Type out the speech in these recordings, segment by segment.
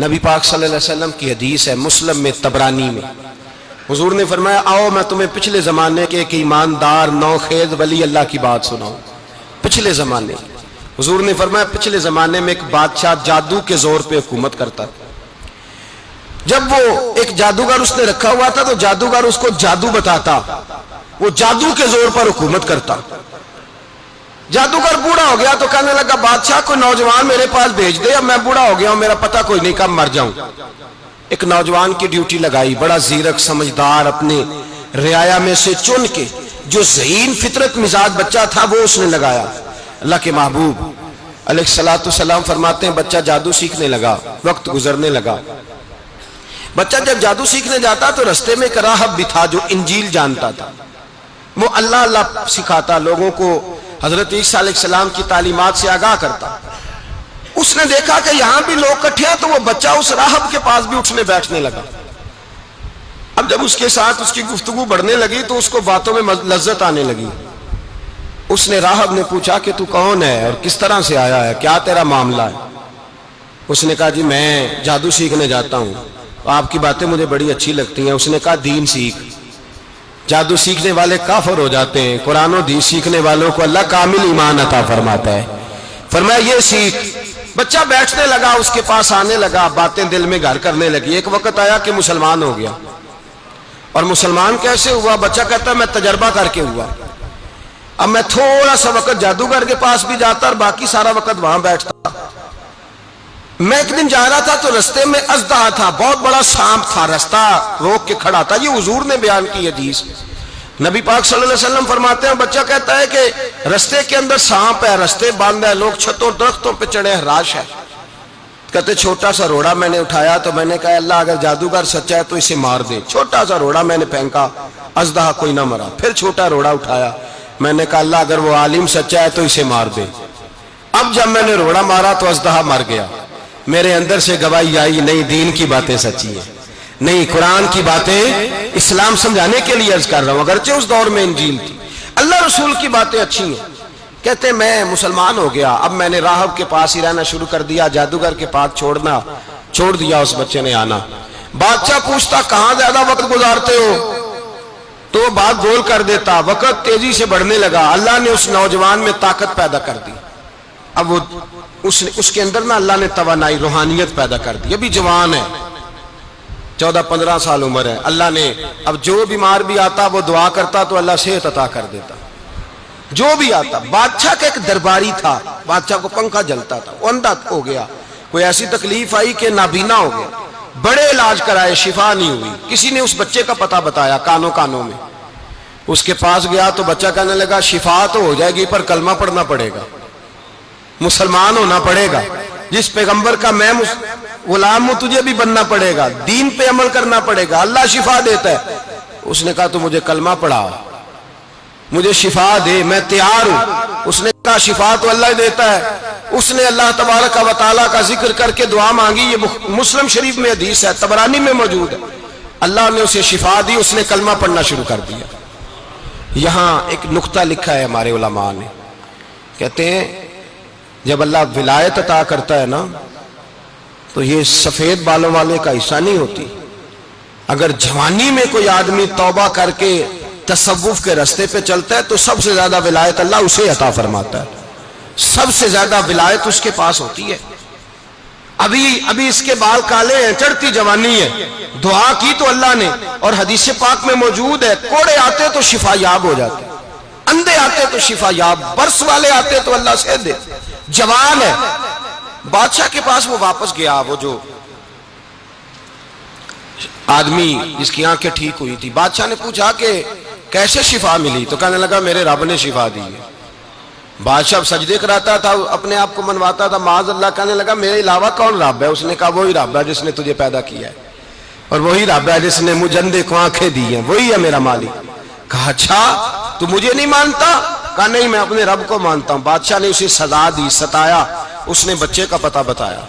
نبی پاک صلی اللہ علیہ وسلم کی حدیث ہے مسلم میں طبرانی میں، حضور نے فرمایا آؤ میں تمہیں پچھلے زمانے کے ایک ایماندار نوخیز ولی اللہ کی بات سناؤں۔ پچھلے زمانے حضور نے فرمایا پچھلے زمانے میں ایک بادشاہ جادو کے زور پہ حکومت کرتا تھا۔ جب وہ ایک جادوگر اس نے رکھا ہوا تھا تو جادوگر اس کو جادو بتاتا، وہ جادو کے زور پر حکومت کرتا۔ جادوگر بوڑھا ہو گیا تو کہنے لگا بادشاہ کو نوجوان میرے پاس بھیج دے، اب میں بوڑھا ہو گیا ہوں، میرا پتہ کوئی نہیں کب مر جاؤں۔ ایک نوجوان کی ڈیوٹی لگائی، بڑا زیرک سمجھدار، اپنے رعایا میں سے چن کے جو ذہین فطرت مزاج بچہ تھا وہ اس نے لگایا۔ اللہ کے محبوب علیہ الصلوۃ والسلام فرماتے ہیں بچہ جادو سیکھنے لگا، وقت گزرنے لگا۔ بچہ جب جادو سیکھنے جاتا تو رستے میں ایک راہب بھی تھا جو انجیل جانتا تھا، وہ اللہ اللہ سکھاتا، لوگوں کو حضرت عیسیٰ علیہ السلام کی تعلیمات سے آگاہ کرتا۔ اس نے دیکھا کہ یہاں بھی لوگ اکٹھے ہیں تو وہ بچہ اس راہب کے پاس بھی اٹھنے بیٹھنے لگا۔ اب جب اس کے ساتھ اس کی گفتگو بڑھنے لگی تو اس کو باتوں میں لذت آنے لگی۔ اس نے راہب نے پوچھا کہ تو کون ہے اور کس طرح سے آیا ہے، کیا تیرا معاملہ ہے؟ اس نے کہا جی میں جادو سیکھنے جاتا ہوں، آپ کی باتیں مجھے بڑی اچھی لگتی ہیں۔ اس نے کہا دین سیکھ، جادو سیکھنے والے کافر ہو جاتے ہیں، قرآن و حدیث سیکھنے والوں کو اللہ کامل ایمان عطا فرماتا ہے۔ فرمایا یہ سیکھ۔ بچہ بیٹھنے لگا، اس کے پاس آنے لگا، باتیں دل میں گھر کرنے لگی۔ ایک وقت آیا کہ مسلمان ہو گیا، اور مسلمان کیسے ہوا؟ بچہ کہتا ہے میں تجربہ کر کے ہوا۔ اب میں تھوڑا سا وقت جادوگر کے پاس بھی جاتا اور باقی سارا وقت وہاں بیٹھتا۔ میں ایک دن جا رہا تھا تو رستے میں اژدہا تھا، بہت بڑا سانپ تھا، رستہ روک کے کھڑا تھا۔ یہ حضور نے بیان کی حدیث۔ نبی پاک صلی اللہ علیہ وسلم فرماتے ہیں بچہ کہتا ہے کہ رستے کے اندر سانپ ہے، رستے بند ہے، لوگ چھتوں درختوں پہ چڑھے، ہراش ہے۔ کہتے چھوٹا سا روڑا میں نے اٹھایا تو میں نے کہا اللہ اگر جادوگر سچا ہے تو اسے مار دے۔ چھوٹا سا روڑا میں نے پھینکا، اژدہا کوئی نہ مرا۔ پھر چھوٹا روڑا اٹھایا، میں نے کہا اللہ اگر وہ عالم سچا ہے تو اسے مار دے۔ اب جب میں نے روڑا مارا تو اژدہا مر گیا۔ میرے اندر سے گواہی آئی نہیں دین کی باتیں سچی ہیں، نہیں قرآن کی باتیں اسلام سمجھانے کے لیے عرض کر رہا ہوں، اگرچہ اس دور میں انجیل تھی، اللہ رسول کی باتیں اچھی ہیں۔ کہتے میں مسلمان ہو گیا، اب میں نے راہب کے پاس ہی رہنا شروع کر دیا، جادوگر کے پاس چھوڑ دیا اس بچے نے آنا۔ بادشاہ پوچھتا کہاں زیادہ وقت گزارتے ہو تو وہ بات گول کر دیتا، وقت تیزی سے بڑھنے لگا۔ اللہ نے اس نوجوان میں طاقت پیدا کر دی، اب وہ اس کے اندر نا اللہ نے توانائی روحانیت پیدا کر دی، ابھی جوان ہے، 14-15 سال عمر ہے۔ اللہ نے اب جو بیمار بھی آتا وہ دعا کرتا تو اللہ صحت عطا کر دیتا، جو بھی آتا۔ بادشاہ کا ایک درباری تھا، بادشاہ کو پنکھا جلتا تھا، وہ اندھا ہو گیا، کوئی ایسی تکلیف آئی کہ نابینا ہو گیا، بڑے علاج کرائے شفا نہیں ہوئی۔ کسی نے اس بچے کا پتہ بتایا کانوں میں، اس کے پاس گیا تو بچہ کہنے لگا شفا تو ہو جائے گی پر کلمہ پڑھنا پڑے گا، مسلمان ہونا پڑے گا، جس پیغمبر کا میں غلام ہوں تجھے بھی بننا پڑے گا، دین پہ عمل کرنا پڑے گا، اللہ شفا دیتا ہے۔ اس نے کہا تو مجھے کلمہ پڑھا، مجھے شفا دے، میں تیار ہوں۔ اس نے کہا شفا تو اللہ دیتا ہے۔ اس نے اللہ تبارک و تعالیٰ کا ذکر کر کے دعا مانگی، یہ مسلم شریف میں حدیث ہے، طبرانی میں موجود ہے۔ اللہ نے اسے شفا دی، اس نے کلمہ پڑھنا شروع کر دیا۔ یہاں ایک نقطہ لکھا ہے ہمارے علماء نے، کہتے ہیں جب اللہ ولایت عطا کرتا ہے نا تو یہ سفید بالوں والے کا حصہ نہیں ہوتی۔ اگر جوانی میں کوئی آدمی توبہ کر کے تصوف کے رستے پہ چلتا ہے تو سب سے زیادہ ولایت اللہ اسے عطا فرماتا ہے، سب سے زیادہ ولایت اس کے پاس ہوتی ہے۔ ابھی اس کے بال کالے ہیں، چڑھتی جوانی ہے، دعا کی تو اللہ نے، اور حدیث پاک میں موجود ہے کوڑے آتے تو شفا یاب ہو جاتے، اندھے آتے تو شفا یاب، برس والے آتے تو اللہ سے دے، جوان ہے۔ بادشاہ کے پاس وہ واپس گیا، وہ جو آدمی جس کی آنکھیں ٹھیک ہوئی تھی۔ بادشاہ نے پوچھا کہ کیسے شفا ملی؟ تو کہنے لگا میرے رب نے شفا دی ہے۔ بادشاہ سجدے کراتا تھا، اپنے آپ کو منواتا تھا، معاذ اللہ، کہنے لگا میرے علاوہ کون رب ہے؟ اس نے کہا وہی رب ہے جس نے تجھے پیدا کیا ہے، اور وہی رب ہے جس نے مجھے اندھے کو آنکھیں دی ہیں، وہی ہے میرا مالک۔ کہا اچھا تو مجھے نہیں مانتا؟ کہا نہیں میں اپنے رب کو مانتا ہوں۔ بادشاہ نے اسے سزا دی، ستایا، اس نے بچے کا پتہ بتایا،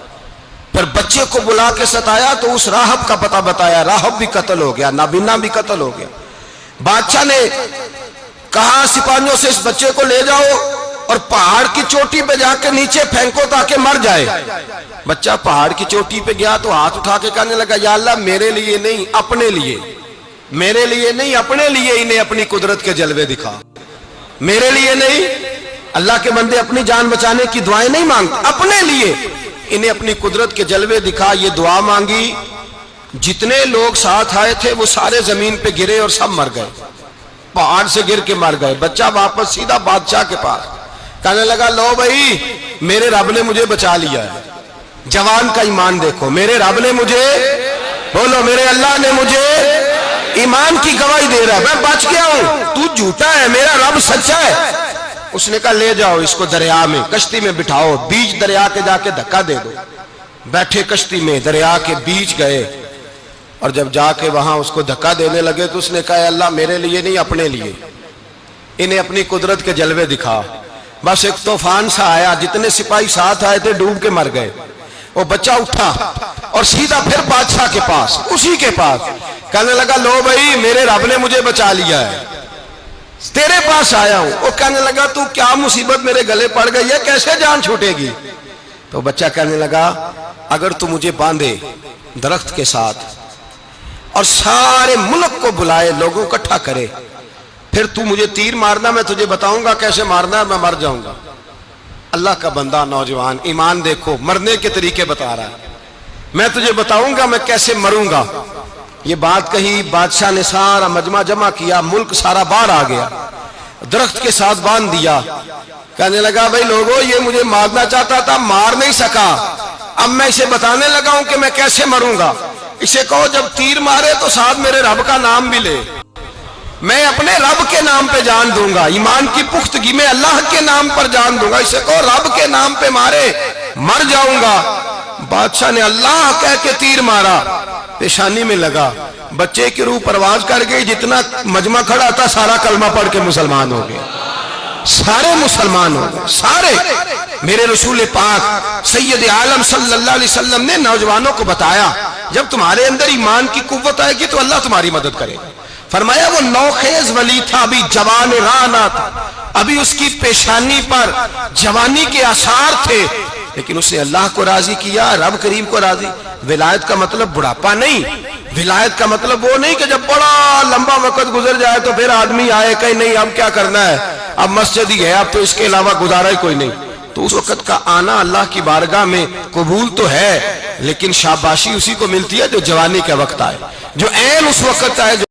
پھر بچے کو بلا کے ستایا تو اس راہب کا پتہ بتایا، راہب بھی قتل ہو گیا، نابینا بھی قتل ہو گیا۔ بادشاہ نے کہا سپاہیوں سے اس بچے کو لے جاؤ اور پہاڑ کی چوٹی پہ جا کے نیچے پھینکو تاکہ مر جائے. بچہ پہاڑ کی چوٹی پہ گیا تو ہاتھ اٹھا کے کہنے لگا یا اللہ میرے لیے نہیں اپنے لیے، میرے لیے نہیں اپنے لیے انہیں اپنی قدرت کے جلوے دکھا. میرے لیے نہیں، اللہ کے بندے اپنی جان بچانے کی دعائیں نہیں مانگتے، اپنے لیے انہیں اپنی قدرت کے جلوے دکھا. یہ دعا مانگی، جتنے لوگ ساتھ آئے تھے وہ سارے زمین پہ گرے اور سب مر گئے، پہاڑ سے گر کے مر گئے. بچہ واپس سیدھا بادشاہ کے پاس کہنے لگا لو بھائی میرے رب نے مجھے بچا لیا ہے. جوان کا ایمان دیکھو، میرے رب نے مجھے، بولو میرے اللہ نے مجھے ایمان کی گواہی دے رہا ہے، میں بچ گیا ہوں، تو جھوٹا ہے، میرا رب سچا ہے. اس نے کہا لے جاؤ اس کو دریا میں، کشتی میں بٹھاؤ، بیچ دریا کے جا کے دھکا دے دو. بیٹھے کشتی میں، دریا کے بیچ گئے، اور جب جا کے وہاں اس کو دھکا دینے لگے تو اس نے کہا اللہ میرے لیے نہیں اپنے لیے انہیں اپنی قدرت کے جلوے دکھا. بس ایک طوفان سا آیا، جتنے سپاہی ساتھ آئے تھے ڈوب کے مر گئے. وہ بچہ اٹھا اور سیدھا پھر بادشاہ کے پاس، اسی کے پاس کہنے لگا لو بھائی میرے رب نے مجھے بچا لیا ہے، تیرے پاس آیا ہوں. وہ کہنے لگا تو کیا مصیبت میرے گلے پڑ گئی ہے، کیسے جان چھوٹے گی؟ تو بچہ کہنے لگا اگر تو مجھے باندھے درخت کے ساتھ اور سارے ملک کو بلائے، لوگوں کو اکٹھا کرے، پھر تو مجھے تیر مارنا، میں تجھے بتاؤں گا کیسے مارنا ہے، میں مر جاؤں گا. اللہ کا بندہ نوجوان ایمان دیکھو، مرنے کے طریقے بتا رہا ہے، میں تجھے بتاؤں گا میں کیسے مروں گا. یہ بات کہی، بادشاہ نے سارا مجمع جمع کیا، ملک سارا باہر آ گیا، درخت کے ساتھ باندھ دیا. کہنے لگا بھائی لوگوں یہ مجھے مارنا چاہتا تھا، مار نہیں سکا، اب میں اسے بتانے لگا ہوں کہ میں کیسے مروں گا. اسے کہو جب تیر مارے تو ساتھ میرے رب کا نام بھی لے، میں اپنے رب کے نام پہ جان دوں گا، ایمان کی پختگی میں اللہ کے نام پر جان دوں گا. اسے کہو رب کے نام پہ مارے، مر جاؤں گا. بادشاہ نے اللہ کہہ کے تیر مارا، پیشانی میں لگا، بچے کی روح پرواز کر گئی. جتنا مجمع کھڑا تھا سارا کلمہ پڑھ کے مسلمان ہو گئے، سارے مسلمان ہو گئے سارے. میرے رسول پاک سید عالم صلی اللہ علیہ وسلم نے نوجوانوں کو بتایا جب تمہارے اندر ایمان کی قوت آئے گی تو اللہ تمہاری مدد کرے. فرمایا وہ نوخیز ولی تھا، ابھی جوان رانا تھا، ابھی اس کی پیشانی پر جوانی کے آثار تھے، لیکن اس نے اللہ کو راضی کیا، رب کریم کو راضی. ولایت کا مطلب بڑھاپا نہیں، ولایت کا مطلب وہ نہیں کہ جب بڑا لمبا وقت گزر جائے تو پھر آدمی آئے کہ نہیں اب کیا کرنا ہے، اب مسجد ہی ہے، اب تو اس کے علاوہ گزارا ہی کوئی نہیں. تو اس وقت کا آنا اللہ کی بارگاہ میں قبول تو ہے، لیکن شاباشی اسی کو ملتی ہے جو جوانی کا وقت آئے، جو عین اس وقت آئے.